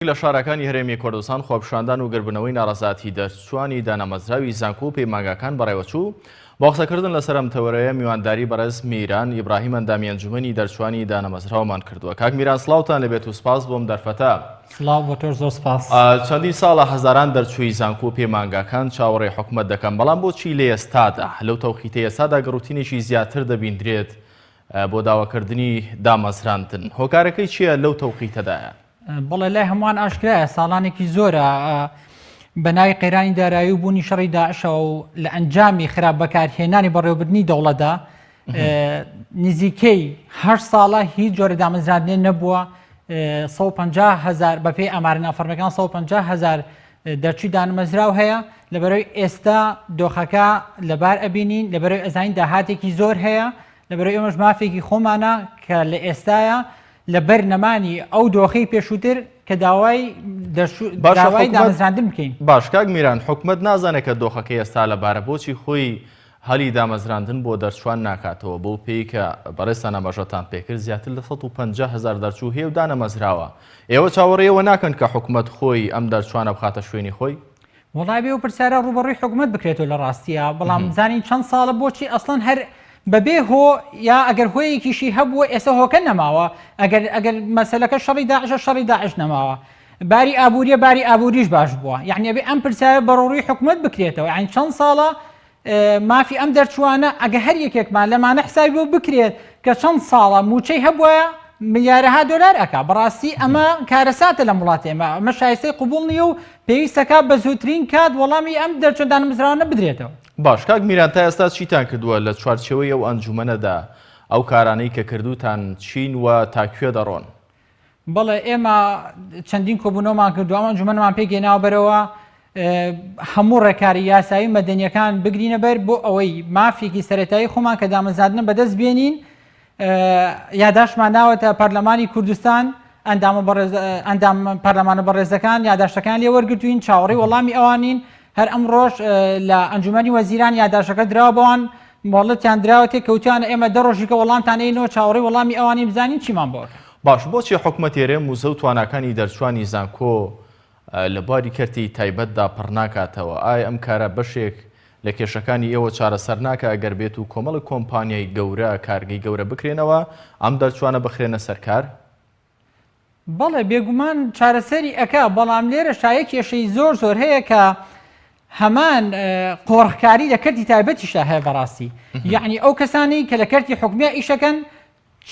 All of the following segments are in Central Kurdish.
لە شارەکانی هەرێمی کوردستان خۆپیشاندان و گربنەوەی ناڕەزاتی دەرچوانی دانەمەزراوی زانکۆ و پەیمانگاکان بەڕێوەچوو بۆقسەکردن لەسەر ئەم تەورەیە میوانداری بەڕێز میران ئیبراهیم ئەندامی ئەنجومەنی دەرچوانی دانەمەزراومان کردووە. کاک میران سڵاوتان لەبێت و سپاس بۆم دەرفەتە. سڵاو بۆ تۆش زۆر سپاس. چەندین ساڵە هەزاران دەرچووی زانکۆ و پەیمانگاکان چاوەڕێی حکومەت دەکەن، بەڵام بۆچی لە ئێستادا لەو تەوقیتە ئێستادا گەڕوتینێکی زیاتر دەبیندرێت بۆ داواکردنی دامەزراندن؟ هۆکارەکەی چییە لەو تەوقیتەدایە؟ بەڵێ لای هەمووان ئاشکرایە ساڵانێکی زۆرە بەناوی قەیرانی دارایی و بوونی شەڕی داعشەوە و لە ئەنجامی خراپ بەکارهێنانی بەڕێوەبردننی دەوڵەتدا نزیکەی 8 ساڵە هیچ جۆرە دامەزراندنێ نەبووە. 150,000 بەپێی ئامارە نافەرمیەکان 150,000 دەرچووی دانەمەزراو هەیە. لەبەرەوەی ئێستا دۆخەکە لەبار ئەبینین، لەبەرەوەی ئەزانین داهاتێکی زۆر هەیە، لەبەرەوەی ئێمەش مافێکی خۆمانە کە لە ئێستایە لە بەرنەمانی ئەو دۆخەی پێشووتر کە داوای دامەزراندن بکەین. باش کاک میران، حکومت نازانێت کە دۆخەکەی ئێستا لەبارە بۆچی خۆی هەلی دامەزراندن بۆ دەرچوان ناکاتەوە، بۆ پێی کە بەڕێستان ئەمەژەتان پێکرد زیاتر لە 150,000 دەرچوو هەیە و دانەمەزراوە. ئێوە چاوەڕێەوە ناکەن کە حکومت خۆی ئەم دەرچوانە بخاتە شوێنی خۆی؟ وەڵای بێ و پرسیارە ڕوبەڕووی حکومت بکرێتەوە لە ڕاستیە، بەڵام زانین چەند ساڵە بۆچی ئەسڵەن هەر بەبێ هۆ یا ئەگەر هۆیەکیشی هەبووە ئێستا هۆکە نەماوە. ئەگەر مەسەلەکە شەڕی داعشە شەڕی داعش نەماوە، باری ئابووریە باری ئابووریش باش بووە. یعنی ئەبێ ئەم پرسیارە بەڕووی حکومت بکرێتەوە. یعنی چەند ساڵە مافی ئەم دەرچوانە ئەگە هەر یەکێکمان لەمانە حسابی بۆ بکرێت کە چەند ساڵە موچەی هەبووە ملیارەها دۆلار ئەکا. بەڕاستی ئەمە کارەساتە لە وڵاتی ئێمە، ئەمە شایستەی قبوڵ نییە و پێویستەکە بە زووترین کات وەڵامی ئەم دەرچوە دانەمەزراوانە بدرێتەوە. باش کاک میران، تا ئێستا چیتان کردووە لە چوارچێوەی ئەو ئەنجومەنەدا؟ ئەو کارانەی کە کردوتان چین و تاکوێ دەڕۆن؟ بەڵێ ئێمە چەندین کۆبوونەوەمان کردو، ئەم ئەنجومەنمان پێ گەێناوە بەرەوە هەموو ڕێکاری یاسایی مەدەنیەکان بگرینە بەر بۆ ئەوەی مافێکی سەرەتایی خۆمان کە دامەزاندنە بەدەست بێنین. یاداشمان ناوەتە پەرلەمانی کوردستان ئەندام پەرلەمانە بەڕێزەکان یاداشتەکان لێ وەرگرتوین، چاوەڕێی وەڵامی ئەوانین. هەر ئەم ڕۆژ لە ئەنجومەنی وەزیران یاداشەکە دراوە بەوان مۆڵەتیان دراوەتێ کەوتیانە ئێمە دەڕۆژیکە وەڵامتانەینەوە چاوەڕێی وەڵامی ئەوانی بزانین چیمان بۆ. باش بۆچی حکومەت ئێرە موزە و تواناکانی دەرچوانی زانکۆ لە باری کەرتی تایبەتدا پڕ ناکاتەوە؟ ئایا ئەم کارە بەشێک لە کێشەکانی ئێوە چارەسەر ناکە ئەگەر بێت و کۆمەڵی کۆمپانیای گەورە کارگەی گەورە بکرێنەوە ئەم دەرچوانە بخرێنە سەرکار؟ بەڵێ بێگومان چارەسەری ئەکا، بەڵام لێرە شایە کێشەی زۆر هەیە کە هەمان قۆڕخکاری لە کەرتی تایبەتیشدا هەیە بەڕاستی. یعنی ئەو کەسانی کە لە کەرتی حکومیە ئیشەکەن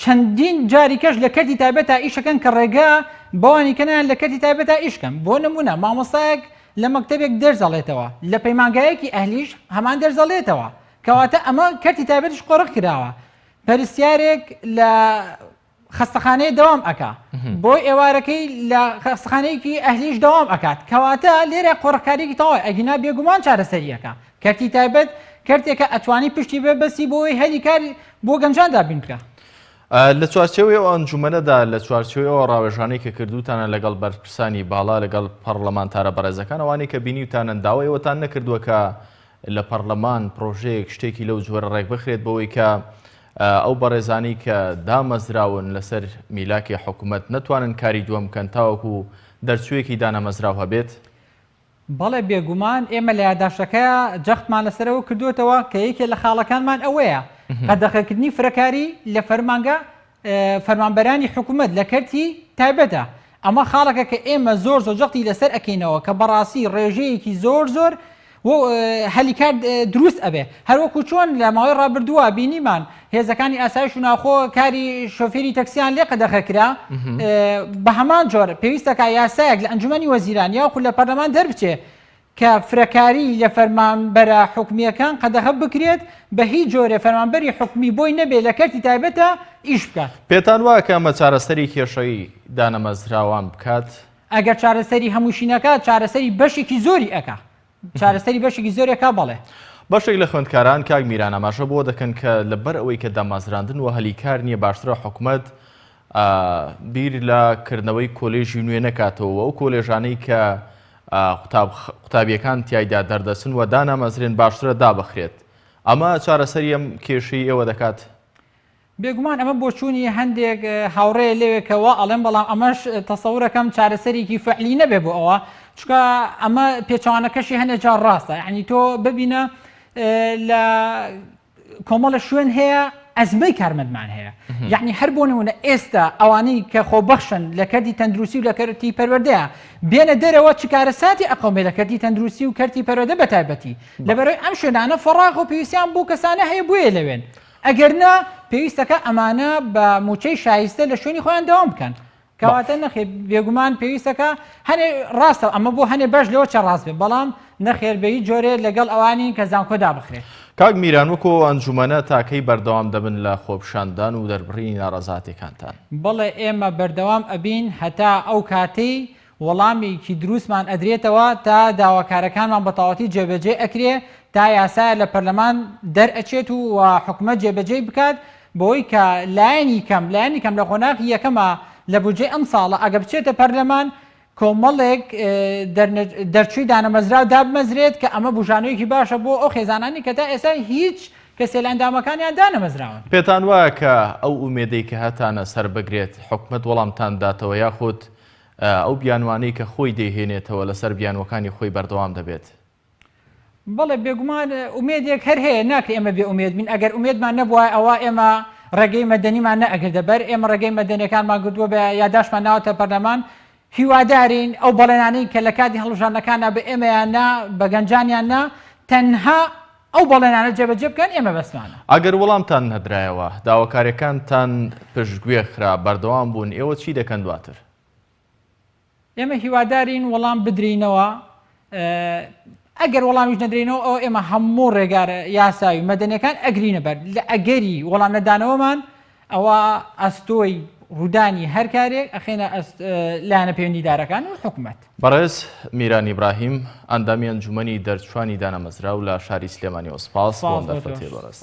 چەندین جاری کەش لە کەرتی تایبەتە ئیشەکەن کە ڕێگا بەوانی کەنیان لە کەرتی تایبەتە ئیشکەن. بۆ نمونە مامۆستایەک لە مەکتەبێک دەرزەڵێتەوە، لە پەیمانگایەکی ئەهلیش هەمان دەرزەڵێتەوە، کەواتە ئەمە کەرتی تایبەتیش قۆڕق کراوە. پەرستیارێک لە خەستەخانەیە دەوام ئەکا، بۆی ئێوارەکەی لە خەستەخانەیەکی ئەهلیش دەوام ئەکات، کەواتە لێرە قۆڕکارێکی تەواوی ئەگینا بێگومان چارەسەریەکە. کەرتی تایبەت کەرتێکە ئەتوانی پشتی بێ بەسی بۆی هەلی کار بۆ گەنجاندا بین بکە. لە چوارچێوەی ئەو ئەنجومەنەدا لە چوارچێوەی ئەوە ڕاوێژانەی کە کردوتانە لەگەڵ بەرپرسانی باڵا لەگەڵ پەرلەمانتارە بەڕێزەکان، ئەوانەی کە بینیوتانن داوایەوەتان نەکردووە کە لە پەرلەمان پرۆژەیەک شتێکی لەو جۆرە ڕێک بخرێت بەوەی کە ئەو بەڕێزانی کە دامەزراون لەسەر میلاکی حکومەت نەتوانن کاری دووەم بکەن تاوەکو دەرچوویەکی دانەمەزراو هەبێت؟ بەڵێ بێگومان ئێمە لە یاداشتەکە جەختمان لەسەرەوە کردوێتەوە کە یەکێ لە خاڵەکانمان ئەوەیە قەدەغەکردنی فرەکاری لە فەرمانبەرانی حکومەت لە کەرتی تایبەتە. ئەمە خاڵەکە کە ئێمە زۆر جەختی لەسەر ئەکەینەوە کە بەڕاستی ڕێژەیەکی زۆر هەلیکار دروست ئەبێ. هەروەکو چۆن لە ماوەی ڕابردووە بینیمان هێزەکانی ئاسایش و ناخۆ کاری شۆفێری تەکسیان لێ قەدەغەکرا، بە هەمان جۆر پێویستەکە یاسایەک لە ئەنجومەنی وەزیران یاخو لە پەرلەمان دەربچێ کە فرەکاری لە فەرمانبەرە حکومیەکان قەدەغە بکرێت، بە هیچ جۆرە فەرمانبەری حکومی بۆی نەبێ لە کەرتی تایبەتە ئیش بکات. پێتان وایە کە ئەمە چارەسەری کێشەی دانەمەزراوان بکات؟ ئەگەر چارەسەری هەمووشینەکە چارەسەری بەشێکی زۆری ئەکا، چارەسەری بەشێکی زۆرێکا. بەڵێ بەشێک لە خوێندکاران کاک میران ئاماژە بۆ دەکەن کە لەبەر ئەوەی کە دامەزراندن و هەلیکار نییە باشترە حکومەت بیر لە کردنەوەی کۆلێژی نوێ نەکاتەوە، ئەو کۆلێژانەی کە قوتابیەکان تیایدا دەردەچن و دانەمەزرێن باشترە دابەخرێت. ئەمە چارەسەری ئەم کێشەی ئێوە دەکات؟ بێگومان ئەمە بۆچوونی هەندێک هاوڕێ لێوێکەوە ئەڵێن بەڵام ئەمەش تەسەورەکەم چارەسەرێکی فعلی نەبێ بۆ ئەوە چکە ئەمە پێچوانەکەشی هەندێک جار ڕاستە یعنی تۆ ببینە لە کۆمەڵە شوێن هەیە ئەزمەی کارمەندمان هەیە یعنی هەر بۆ نمونە ئێستا ئەوانەی کە خۆبەخشن لە کەرتی تەندروستی و لە کەرتی پەروەردەیە بێنە دەرەوە چ کارەساتی ئەقەومێ لە کەرتی تەندروستی و کەرتی پەروەردە بەتایبەتی لەبەرەوەی ئەم شوێنانە فەڕاغ و پێویستیان بۆ کەسانە هەیە بۆیە لەوێن ئەگەرنا پێویستەکە ئەمانە بە موچەی شایستە لە شوێنی خۆیان دەوام بکەن کەواتە نەخێ بێگومان پێویستەکە هەنێ ڕاستە ئەمە بۆ هەنێ بەش لەوە چە ڕاست بێ بەڵام نەخێربەیی جۆرێ لەگەڵ ئەوانی کە زانکۆدا بخرێت کاک میران وەکو ئەنجومەنە تاکەی بەردەوام دەبن لە خۆپشاندان و دەربڕینی ناڕەزاتەکانتان بەڵێ ئێمە بەردەوام ئەبین هەتا ئەو کاتەی وەڵامێکی دروستمان ئەدرێتەوە تا داواکارەکانمان بەتەواوەتی جێبەجێ ئەکرێ تا یاسایە لە پەرلەمان دەرئەچێت و حکومەت جێبەجێ بکات بۆی کە لایەنی کەم لە قۆناغی یەکەمە لە بودجێ ئەم ساڵە ئەگە بچێتە پەرلەمان کۆمەڵێک دەرچووی دانەمەزرا و دابمەزرێت کە ئەمە بژانەیەکی باشە بۆ ئەو خێزانانی کە تا ئێستا هیچ کەسێ لە ئەندامەکانیان دانەمەزراون پێتان وایە کە ئەو ئومێدەی کە هەتانە سەر بگرێت حکومەت وەڵامتان داتەوە یاخود ئەو بیانوانەی کە خۆی دەیهێنێتەوە لەسەر بیانوەکانی خۆی بەردەوام دەبێت بەڵێ بێگومان ئومێدێک هەر هەیە ناکە ئێمە بێ ئومێد بین ئەگەر ئومێدمان نەبووە ئەوە ئێمە ڕێگەی مەدەنیمان نەئەگەر دەبەر ئێمە ڕێگەی مەدەنیەکانمان گوتووە بە یاداشمان ناوەتە پەرلەمان هیوادارین ئەو بەڵێنانەی کە لە کاتی هەڵبژاردنەکانە بە ئێمەیاننا بە گەنجانیاننا تەنها ئەو بەڵێنانە جێبەجێ بکەن ئێمە بەسمانە ئەگەر وەڵامتان هەدرایەوە داواکاریەکانتان پشتگوێ خرا بەردەوام بوون ئێوە چی دەکەن دواتر ئێمە هیوادارین وەڵام بدرینەوە ئەگەر وەڵامیش نەدرێنەوە ئەو ئێمە هەموو ڕێگارە یاساوی مەدەنیەکان ئەگرینە بەر لە ئەگەری وەڵام نەدانەوەمان ئەوە ئەستۆی ڕوودانی هەر کارێک ئەخێنە لایەنە پەیوەندیدارەکان و حکومەت بەڕێز میران ئیبراهیم ئەندامی ئەنجومەنی دەرچوانی دانەمەزرا و لە شاری سلێمانی وسپاس بۆ دەرفەتی بەڕێز